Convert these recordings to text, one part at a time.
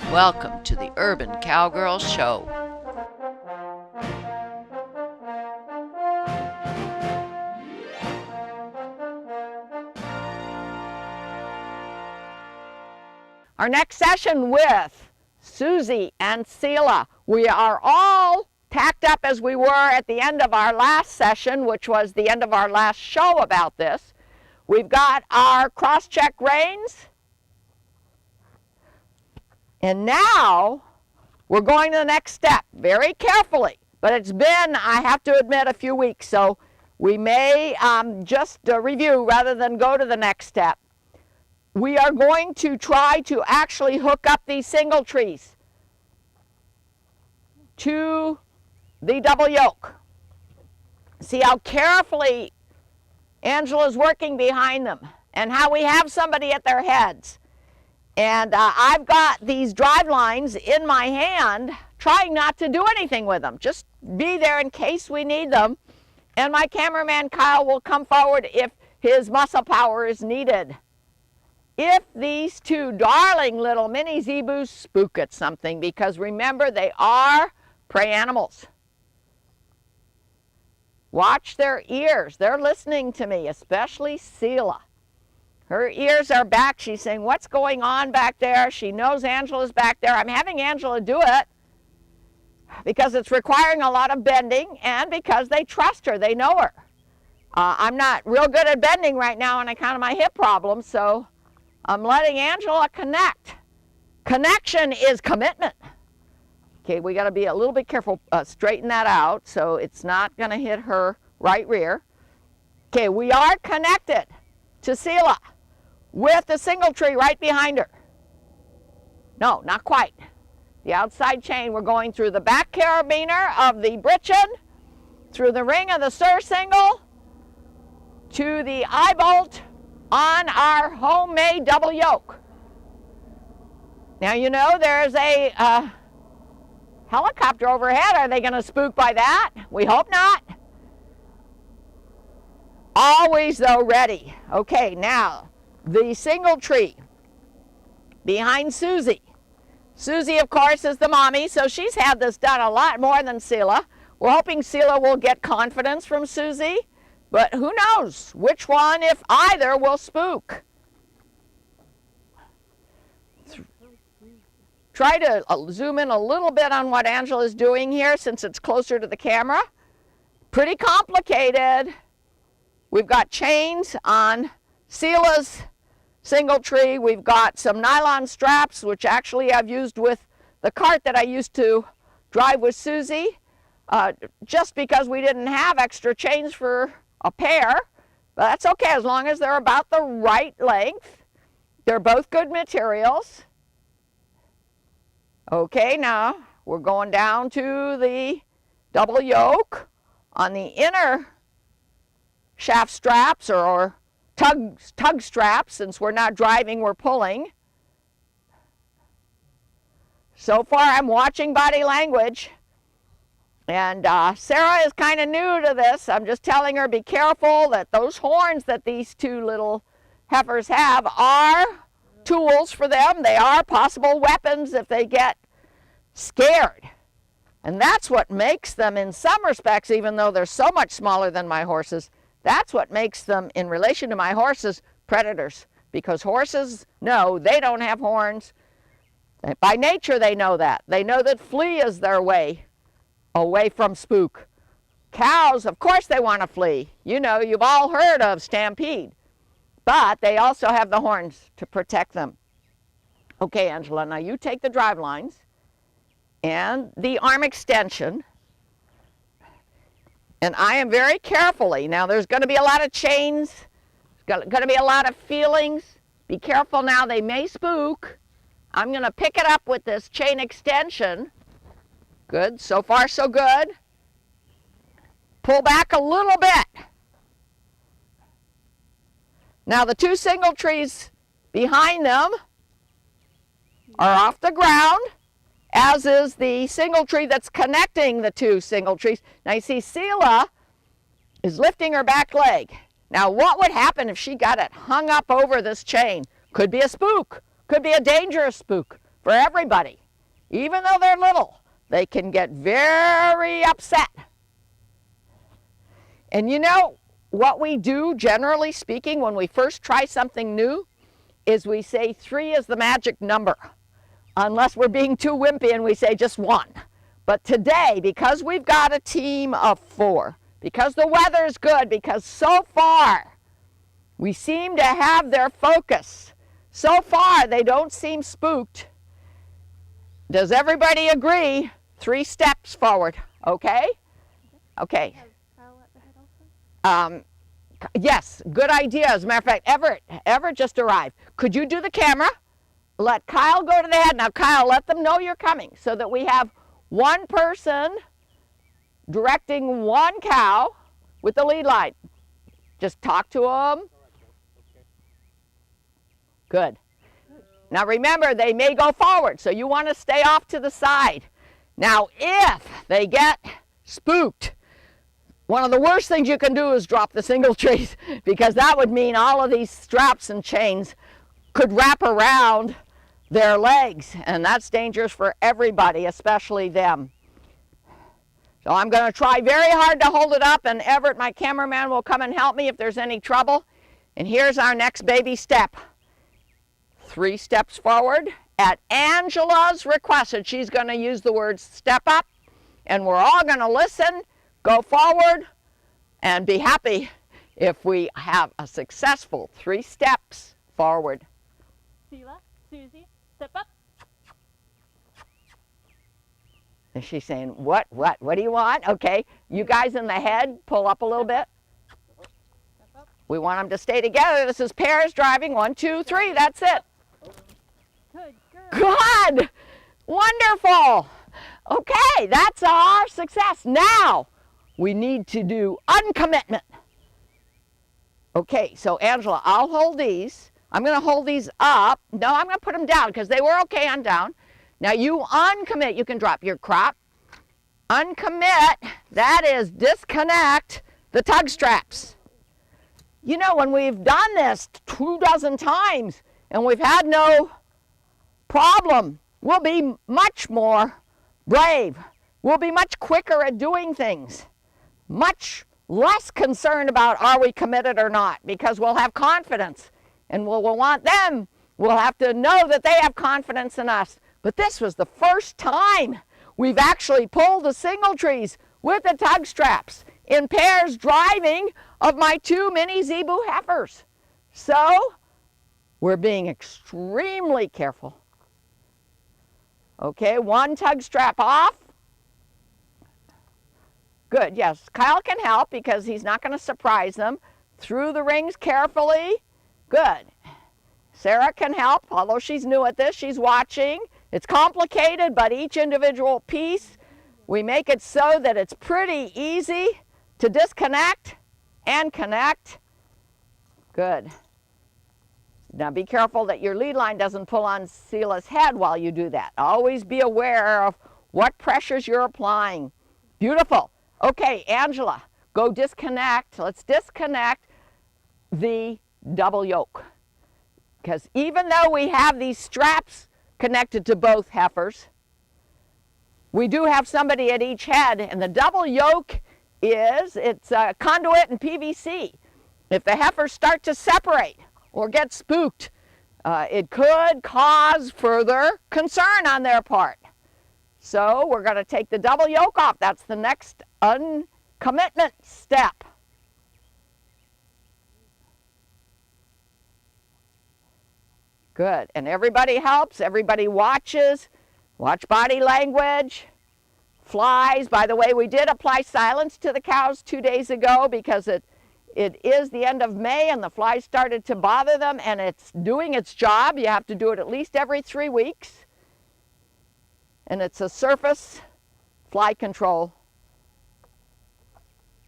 Welcome to the Urban Cowgirl Show. Our next session with Suzie and Seela. We are all tacked up as we were at the end of our last session, which was the end of our last show about this. We've got our cross-check reins. And now we're going to the next step very carefully. But it's been, I have to admit, a few weeks, so we may just review rather than go to the next step. We are going to try to actually hook up these single trees to the double yoke. See how carefully Angela's working behind them and how we have somebody at their heads. And I've got these drive lines in my hand, trying not to do anything with them. Just be there in case we need them. And my cameraman Kyle will come forward if his muscle power is needed. If these two darling little mini zebus spook at something, because remember, they are prey animals. Watch their ears. They're listening to me, especially Seela. Her ears are back. She's saying, what's going on back there? She knows Angela's back there. I'm having Angela do it because it's requiring a lot of bending and because they trust her. They know her. I'm not real good at bending right now on account of my hip problem, so I'm letting Angela connect. Connection is commitment. Okay, we got to be a little bit careful, straighten that out so it's not going to hit her right rear. Okay, we are connected to Seela with the single tree right behind her. No, not quite. The outside chain, we're going through the back carabiner of the Britchen, through the ring of the surcingle, to the eye bolt on our homemade double yoke. Now you know there's a helicopter overhead. Are they going to spook by that? We hope not. Always though ready. Okay, now the single tree behind Suzie. Suzie, of course, is the mommy, so she's had this done a lot more than Seela. We're hoping Seela will get confidence from Suzie. But who knows which one, if either, will spook. Try to zoom in a little bit on what Angela's doing here since it's closer to the camera. Pretty complicated. We've got chains on Seela's single tree. We've got some nylon straps, which actually I've used with the cart that I used to drive with Suzie, just because we didn't have extra chains for a pair, but that's okay as long as they're about the right length. They're both good materials. Okay, now we're going down to the double yoke on the inner shaft straps or tug straps. Since we're not driving, we're pulling. So far I'm watching body language. And Sarah is kind of new to this. I'm just telling her, be careful that those horns that these two little heifers have are tools for them. They are possible weapons if they get scared. And that's what makes them, in some respects, even though they're so much smaller than my horses, that's what makes them, in relation to my horses, predators. Because horses know they don't have horns. By nature, they know that. They know that flee is their way away from spook. Cows, of course they want to flee. You know, you've all heard of stampede. But they also have the horns to protect them. Okay, Angela, now you take the drive lines and the arm extension. And I am very carefully, now there's going to be a lot of chains, there's going to be a lot of feelings. Be careful now, they may spook. I'm going to pick it up with this chain extension. Good, so far so good. Pull back a little bit. Now the two single trees behind them are off the ground, as is the single tree that's connecting the two single trees. Now you see Seela is lifting her back leg. Now what would happen if she got it hung up over this chain? Could be a spook. Could be a dangerous spook. for everybody. Even though they're little, they can get very upset. And you know what we do, generally speaking, when we first try something new, is we say 3 is the magic number. Unless we're being too wimpy and we say just 1. But today, because we've got a team of 4, because the weather's good, because so far we seem to have their focus, so far they don't seem spooked. Does everybody agree? 3 steps forward, okay? Okay. Yes, good idea. As a matter of fact, Everett just arrived. Could you do the camera? Let Kyle go to the head. Now, Kyle, let them know you're coming so that we have one person directing one cow with the lead line. Just talk to them. Good. Now, remember, they may go forward, so you want to stay off to the side. Now, if they get spooked, one of the worst things you can do is drop the single trees, because that would mean all of these straps and chains could wrap around their legs, and that's dangerous for everybody, especially them. So I'm going to try very hard to hold it up, and Everett, my cameraman, will come and help me if there's any trouble. And here's our next baby step. 3 steps forward. At Angela's request, and she's going to use the words step up, and we're all going to listen, go forward, and be happy if we have a successful 3 steps forward. Seela, Suzie, step up. And she's saying, what do you want? Okay, you guys in the head, pull up a little bit. We want them to stay together. This is pairs driving. 1, 2, 3, that's it. Good girl. Good, wonderful. Okay, that's our success. Now, we need to do uncommitment. Okay, so Angela, I'll hold these. I'm going to hold these up. No, I'm going to put them down because they were okay on down. Now you uncommit. You can drop your crop. Uncommit, that is disconnect the tug straps. You know, when we've done this 24 times and we've had no problem, we'll be much more brave. We'll be much quicker at doing things. Much less concerned about are we committed or not, because we'll have confidence and we'll want them. We'll have to know that they have confidence in us. But this was the first time we've actually pulled the single trees with the tug straps in pairs driving of my 2 mini Zebu heifers. So we're being extremely careful. Okay, 1 tug strap off. Good, yes, Kyle can help because he's not going to surprise them. Through the rings carefully. Good. Sarah can help, although she's new at this, she's watching. It's complicated, but each individual piece, we make it so that it's pretty easy to disconnect and connect. Good. Now be careful that your lead line doesn't pull on Seela's head while you do that. Always be aware of what pressures you're applying. Beautiful. Okay, Angela, go disconnect. Let's disconnect the double yoke. Because even though we have these straps connected to both heifers, we do have somebody at each head, and the double yoke it's a conduit and PVC. If the heifers start to separate or get spooked, it could cause further concern on their part. So we're going to take the double yoke off. That's the next uncommitment step. Good, and everybody helps, everybody watches, watch body language, flies. By the way, we did apply silence to the cows 2 days ago because it is the end of May and the flies started to bother them, and it's doing its job. You have to do it at least every 3 weeks. And it's a surface fly control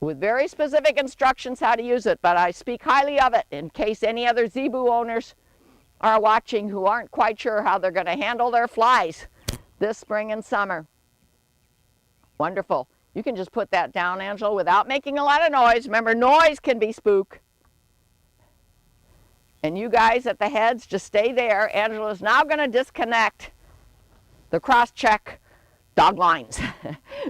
with very specific instructions how to use it, but I speak highly of it in case any other Zebu owners are watching who aren't quite sure how they're going to handle their flies this spring and summer. Wonderful. You can just put that down, Angela, without making a lot of noise. Remember, noise can be spook. And you guys at the heads, just stay there. Angela's now going to disconnect the cross-check dog lines.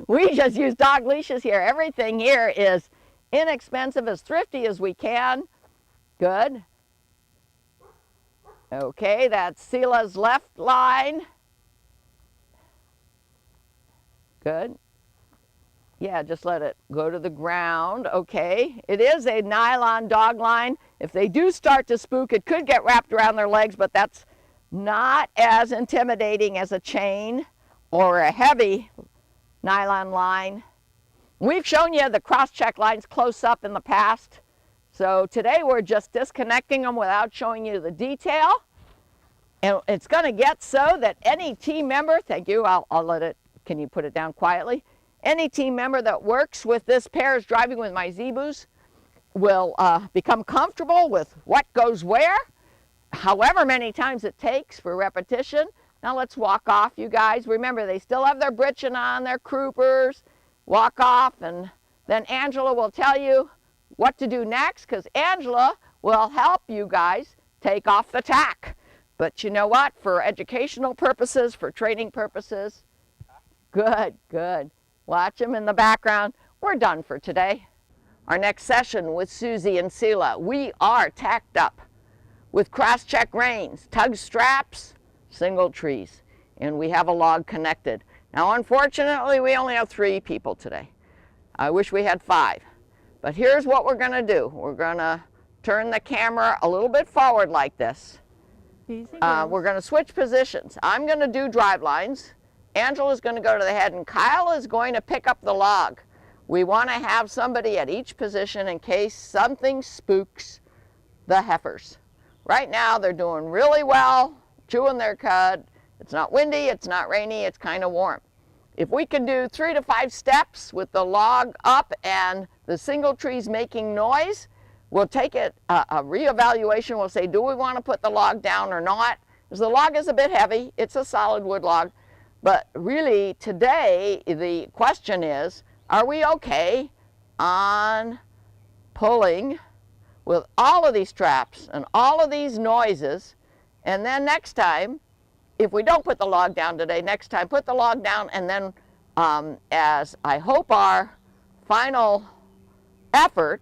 We just use dog leashes here. Everything here is inexpensive, as thrifty as we can. Good. Okay, that's Seela's left line. Good. Yeah, just let it go to the ground. Okay, it is a nylon dog line. If they do start to spook, it could get wrapped around their legs, but that's not as intimidating as a chain or a heavy nylon line. We've shown you the cross-check lines close up in the past. So today we're just disconnecting them without showing you the detail. And it's going to get so that any team member, thank you, I'll let it, can you put it down quietly? Any team member that works with this pair is driving with my Zebus will become comfortable with what goes where, however many times it takes for repetition. Now let's walk off, you guys. Remember, they still have their britchin on, their croupers. Walk off, and then Angela will tell you what to do next, because Angela will help you guys take off the tack. But you know what? For educational purposes, for training purposes, good, good. Watch them in the background. We're done for today. Our next session with Suzie and Seela, we are tacked up with cross-check reins, tug straps, single trees, and we have a log connected. Now, unfortunately, we only have 3 people today. I wish we had 5. But here's what we're going to do. We're going to turn the camera a little bit forward like this. We're going to switch positions. I'm going to do drive lines. Angela's going to go to the head, and Kyle is going to pick up the log. We want to have somebody at each position in case something spooks the heifers. Right now, they're doing really well, chewing their cud. It's not windy, it's not rainy, it's kind of warm. If we can do 3 to 5 steps with the log up and the single trees making noise, we'll take it a reevaluation. We'll say, do we want to put the log down or not? Because the log is a bit heavy. It's a solid wood log. But really, today, the question is, are we okay on pulling with all of these traps and all of these noises? And then next time, if we don't put the log down today, next time put the log down, and then as I hope our final effort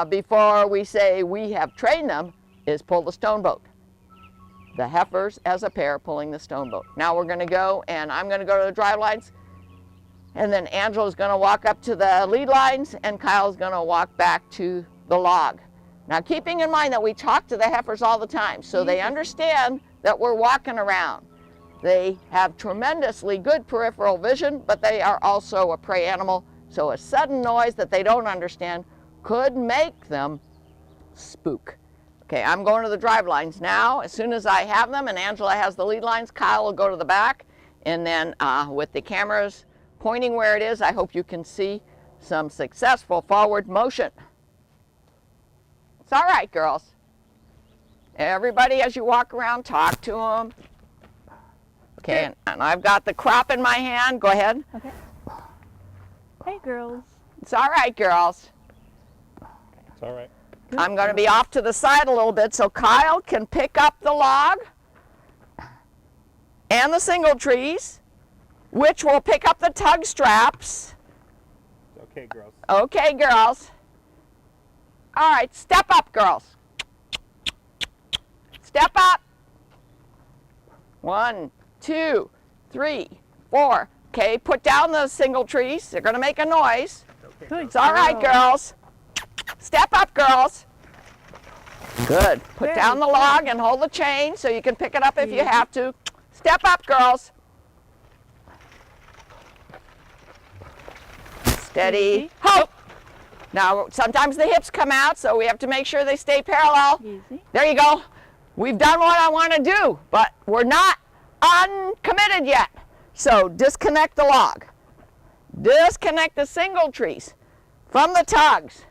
before we say we have trained them is pull the stone boat. The heifers as a pair pulling the stone boat. Now we're going to go, and I'm going to go to the drive lines, and then Angela's going to walk up to the lead lines, and Kyle's going to walk back to the log. Now, keeping in mind that we talk to the heifers all the time, so they understand that we're walking around. They have tremendously good peripheral vision, but they are also a prey animal, so a sudden noise that they don't understand could make them spook. Okay, I'm going to the drive lines now. As soon as I have them and Angela has the lead lines, Kyle will go to the back, and then with the cameras pointing where it is, I hope you can see some successful forward motion. It's all right, girls. Everybody, as you walk around, talk to them. Okay, and I've got the crop in my hand. Go ahead. Okay. Hey, girls. It's all right, girls. It's all right. Good. I'm going to be off to the side a little bit so Kyle can pick up the log and the single trees, which will pick up the tug straps. Okay, girls. Okay, girls. All right, step up, girls. Step up. 1, 2, 3, 4. Okay, put down the single trees. They're going to make a noise. Okay, Good. It's all right, girls. Step up, girls. Good. Put Very down the good. log and hold the chain so you can pick it up if you Yeah. have to. Step up, girls. Steady. Easy. Hope. Now, sometimes the hips come out, so we have to make sure they stay parallel. Easy. There you go. We've done what I want to do, but we're not uncommitted yet. So disconnect the log. Disconnect the single trees from the tugs.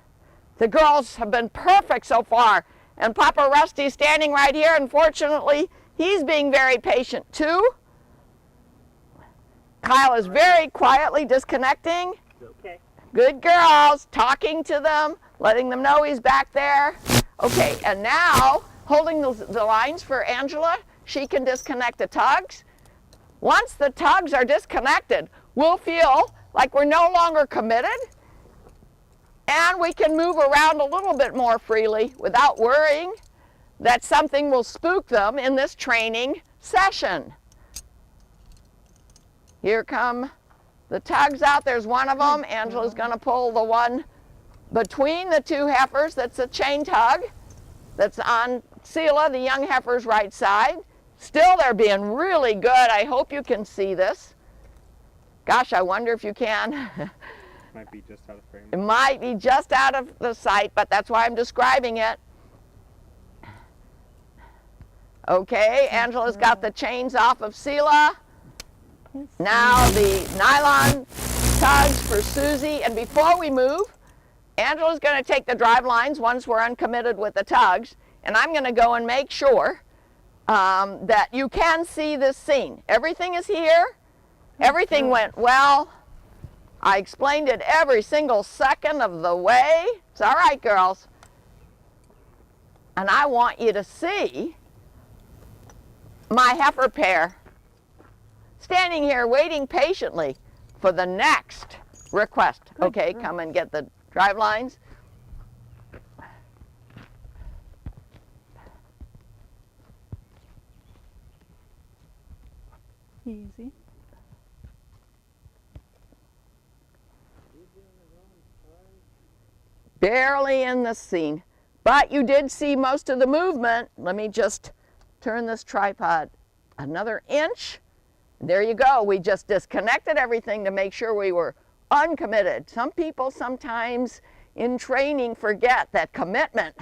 The girls have been perfect so far, and Papa Rusty's standing right here. Unfortunately, he's being very patient too. Kyle is very quietly disconnecting. Okay. Good girls, talking to them, letting them know he's back there. Okay, and now, holding the lines for Angela, she can disconnect the tugs. Once the tugs are disconnected, we'll feel like we're no longer committed, and we can move around a little bit more freely without worrying that something will spook them in this training session. Here come the tugs out. There's one of them. Angela's going to pull the one between the two heifers. That's a chain tug. That's on Seela, the young heifer's right side. Still, they're being really good. I hope you can see this. Gosh, I wonder if you can. Might be just out of frame. It might be just out of the sight, but that's why I'm describing it. Okay, Angela's got the chains off of Seela. Now the nylon tugs for Suzie. And before we move, Angela's going to take the drive lines once we're uncommitted with the tugs, and I'm going to go and make sure that you can see this scene. Everything is here. Everything went well. I explained it every single second of the way. It's all right, girls. And I want you to see my heifer pair standing here waiting patiently for the next request. Okay, come and get the drive lines. Easy. Barely in the scene, but you did see most of the movement. Let me just turn this tripod another inch. There you go. We just disconnected everything to make sure we were uncommitted. Some people sometimes in training forget that commitment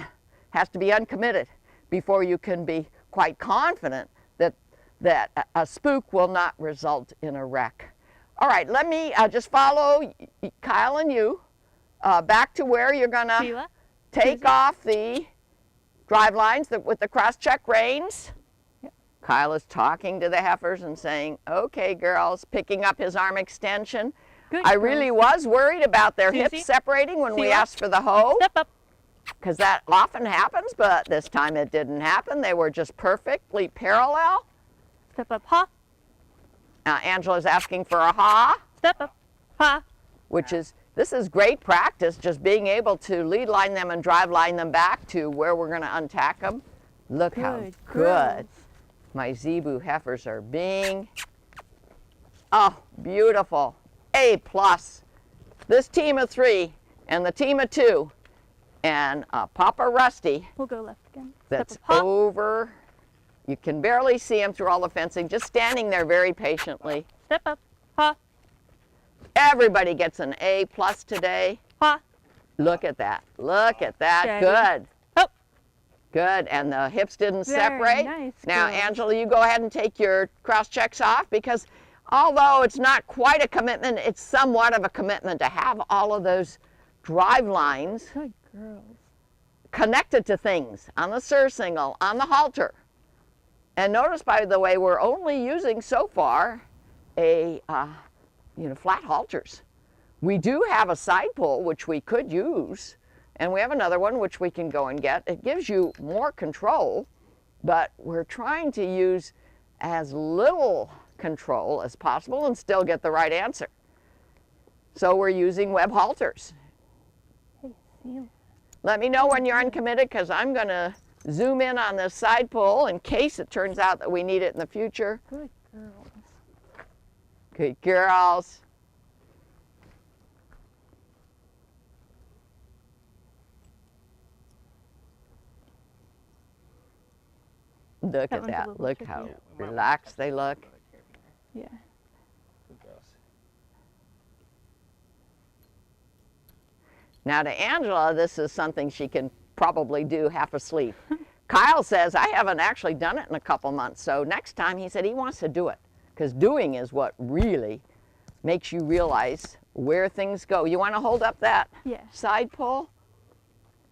has to be uncommitted before you can be quite confident that a spook will not result in a wreck. All right, let me just follow Kyle and you back to where you're going to take off the drive lines with the cross-check reins. Yep. Kyle is talking to the heifers and saying, okay, girls, picking up his arm extension. Good I really was worried about their Suzie, hips separating when we Seela, asked for the hoe, Step up. because that often happens, but this time it didn't happen. They were just perfectly parallel. Step up. Ha. Angela's asking for a ha, Step up. Ha. this is great practice, just being able to lead line them and drive line them back to where we're going to untack them. Look how Good good girls. my Zebu heifers are being. Oh, beautiful. A+. This team of 3 and the team of 2 and Papa Rusty We'll go left again. that's Step up. Ha. over. You can barely see him through all the fencing, just standing there very patiently. Step up. Ha. Everybody gets an A+ today. Ha. Look at that. Look at that. Steady. Good. Oh. Good. And the hips didn't Very separate. nice, Now, girls. Angela, you go ahead and take your cross checks off, because although it's not quite a commitment, it's somewhat of a commitment to have all of those drive lines Good girls. connected to things on the surcingle, on the halter. And notice, by the way, we're only using so far flat halters. We do have a side pull, which we could use, and we have another one which we can go and get. It gives you more control, but we're trying to use as little control as possible and still get the right answer. So we're using web halters. Hey, Seela. Let me know when you're uncommitted, because I'm going to zoom in on this side pull in case it turns out that we need it in the future. Good girls. Good girls. Look That at one's a that. little Look tricky. how relaxed they look. Yeah. Good girls. Now to Angela, this is something she can probably do half asleep. Kyle says, I haven't actually done it in a couple months, so next time he said he wants to do it, because doing is what really makes you realize where things go. You want to hold up that Yeah. side pull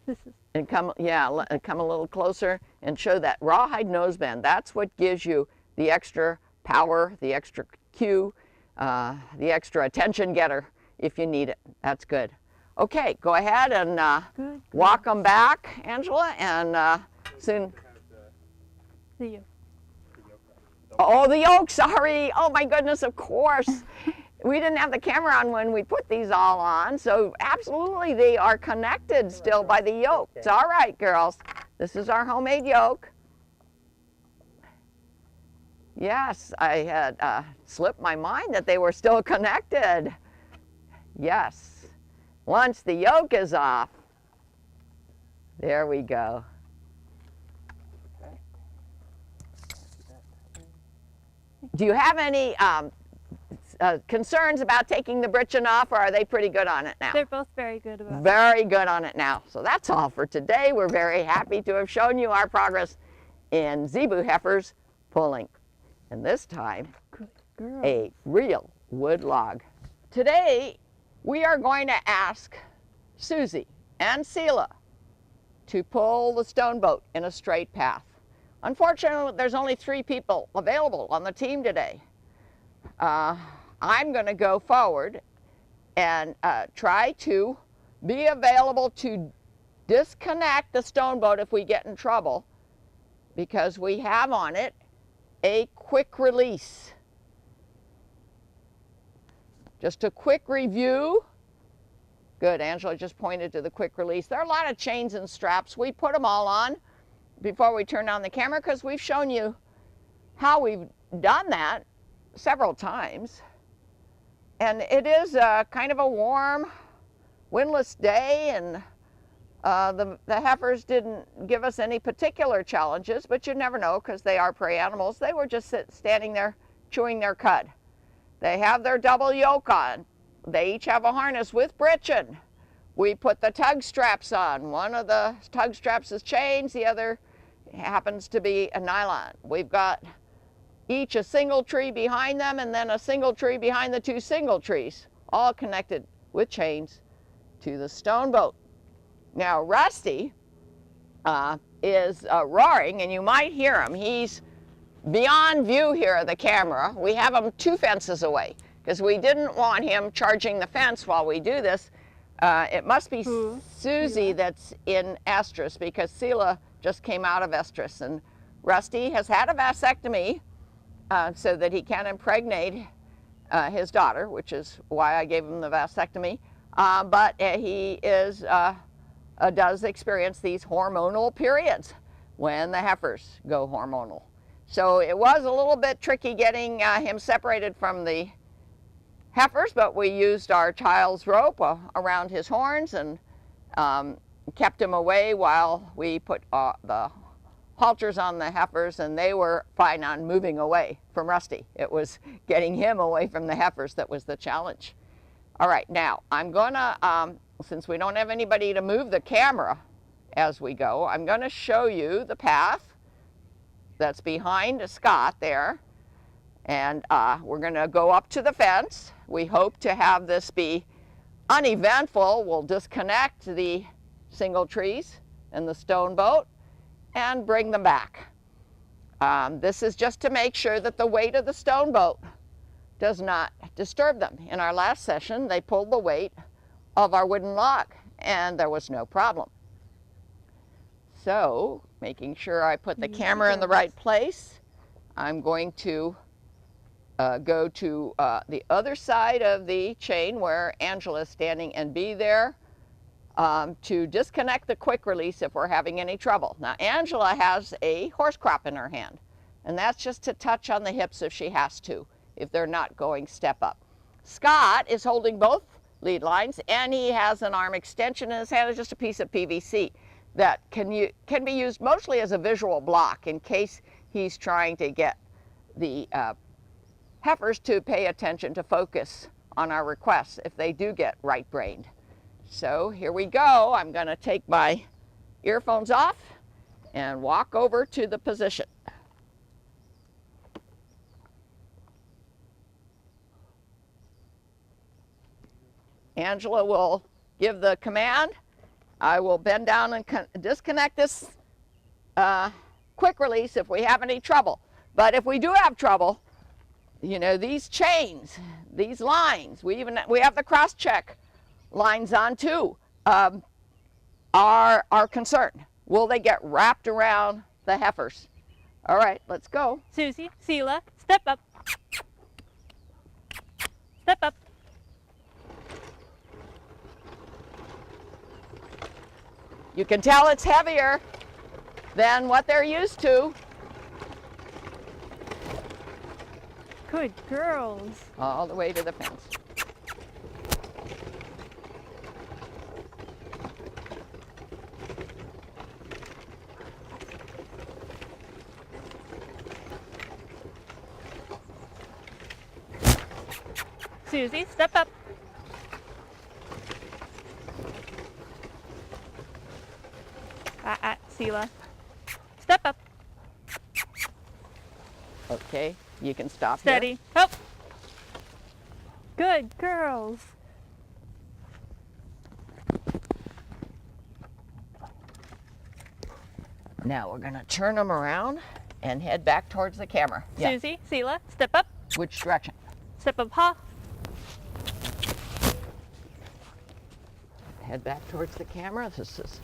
This is and come a little closer and show that rawhide noseband. That's what gives you the extra power, the extra cue, the extra attention getter if you need it. That's good. Okay, go ahead and good. walk them back, Angela, and soon. See you. Oh, the yoke, sorry. Oh my goodness, of course. We didn't have the camera on when we put these all on, so absolutely they are connected still by the yoke. It's all right, girls. This is our homemade yoke. Yes, I had slipped my mind that they were still connected. Yes. Once the yoke is off, there we go. Do you have any concerns about taking the britchin off, or are they pretty good on it now? They're both very good about it. Very good on it now. So that's all for today. We're very happy to have shown you our progress in Zebu heifers pulling. And this time, Good girl. a real wood log. Today, we are going to ask Suzie and Seela to pull the stone boat in a straight path. Unfortunately, there's only 3 people available on the team today. I'm going to go forward and try to be available to disconnect the stone boat if we get in trouble, because we have on it a quick release. Just a quick review. Good, Angela just pointed to the quick release. There are a lot of chains and straps. We put them all on before we turn on the camera because we've shown you how we've done that several times. And it is kind of a warm, windless day, and the heifers didn't give us any particular challenges, but you never know because they are prey animals. They were just standing there chewing their cud. They have their double yoke on. They each have a harness with britchin. We put the tug straps on. One of the tug straps is chains, the other happens to be a nylon. We've got each a single tree behind them and then a single tree behind the 2 single trees, all connected with chains to the stone boat. Now Rusty is roaring, and you might hear him. He's beyond view here of the camera. We have him 2 fences away because we didn't want him charging the fence while we do this. It must be Suzie that's in estrus because Seela just came out of estrus, and Rusty has had a vasectomy so that he can impregnate his daughter, which is why I gave him the vasectomy. But he is does experience these hormonal periods when the heifers go hormonal. So it was a little bit tricky getting him separated from the heifers, but we used our child's rope around his horns and kept him away while we put the halters on the heifers, and they were fine on moving away from Rusty. It was getting him away from the heifers that was the challenge. All right, now I'm gonna, since we don't have anybody to move the camera as we go, I'm gonna show you the path that's behind Scott there. And we're gonna go up to the fence. We hope to have this be uneventful. We'll disconnect the single trees and the stone boat and bring them back. This is just to make sure that the weight of the stone boat does not disturb them. In our last session, they pulled the weight of our wooden log, and there was no problem. So, making sure I put the camera in the right place, I'm going to go to the other side of the chain where Angela is standing and be there to disconnect the quick release if we're having any trouble. Now, Angela has a horse crop in her hand, and that's just to touch on the hips if she has to, if they're not going step up. Scott is holding both lead lines, and he has an arm extension in his hand. It's just a piece of PVC that can be used mostly as a visual block in case he's trying to get the heifers to pay attention, to focus on our requests if they do get right-brained. So here we go. I'm going to take my earphones off and walk over to the position. Angela will give the command. I will bend down and disconnect this quick release if we have any trouble. But if we do have trouble, you know, these chains, these lines, we have the cross-check lines on too, are concerned. Will they get wrapped around the heifers All right, let's go. Suzie, Seela, step up. Step up. You can tell it's heavier than what they're used to. Good girls. All the way to the fence. Suzie, step up. Seela. Step up. Okay, you can stop Steady. here. Oh. Good girls. Now we're gonna turn them around and head back towards the camera. Yeah. Suzie, Seela, step up. Which direction? Step up, ha. Head back towards the camera. This is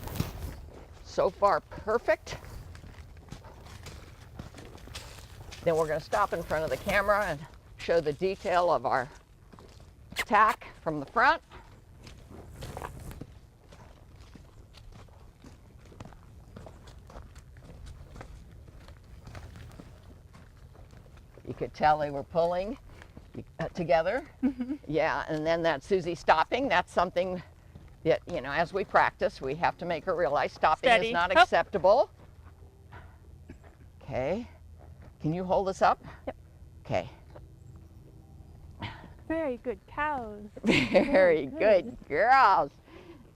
so far perfect. Then we're going to stop in front of the camera and show the detail of our tack from the front. You could tell they were pulling together. Yeah, and then that Suzie stopping, that's something that, you know, as we practice, we have to make her realize stopping Steady. is not Up. acceptable. Okay. Can you hold us up? Yep. Okay. Very good cows. Very good girls.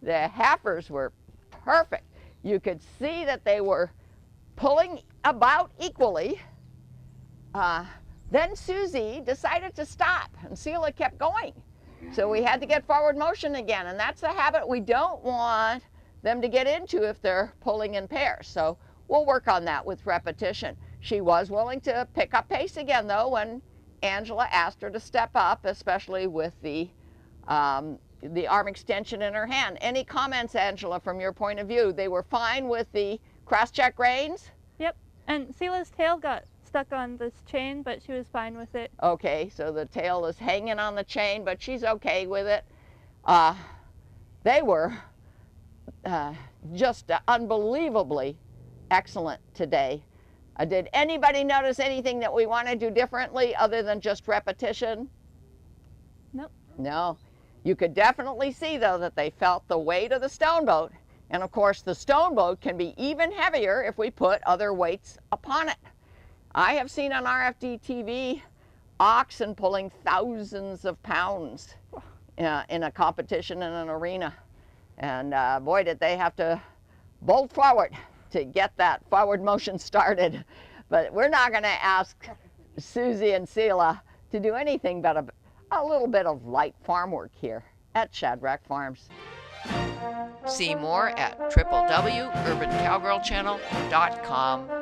The heifers were perfect. You could see that they were pulling about equally. Then Suzie decided to stop and Seela kept going. So we had to get forward motion again, and that's a habit we don't want them to get into if they're pulling in pairs. So we'll work on that with repetition. She was willing to pick up pace again though when Angela asked her to step up, especially with the arm extension in her hand. Any comments, Angela, from your point of view? They were fine with the cross-check reins? Yep. And Seela's tail got stuck on this chain, but she was fine with it. Okay, so the tail is hanging on the chain, but she's okay with it. They were just unbelievably excellent today. Did anybody notice anything that we want to do differently other than just repetition? Nope. No. You could definitely see, though, that they felt the weight of the stone boat. And, of course, the stone boat can be even heavier if we put other weights upon it. I have seen on RFD TV oxen pulling thousands of pounds in a competition in an arena. And boy, did they have to bolt forward to get that forward motion started. But we're not going to ask Suzie and Seela to do anything but a little bit of light farm work here at Shadrack Farms. See more at www.urbancowgirlchannel.com.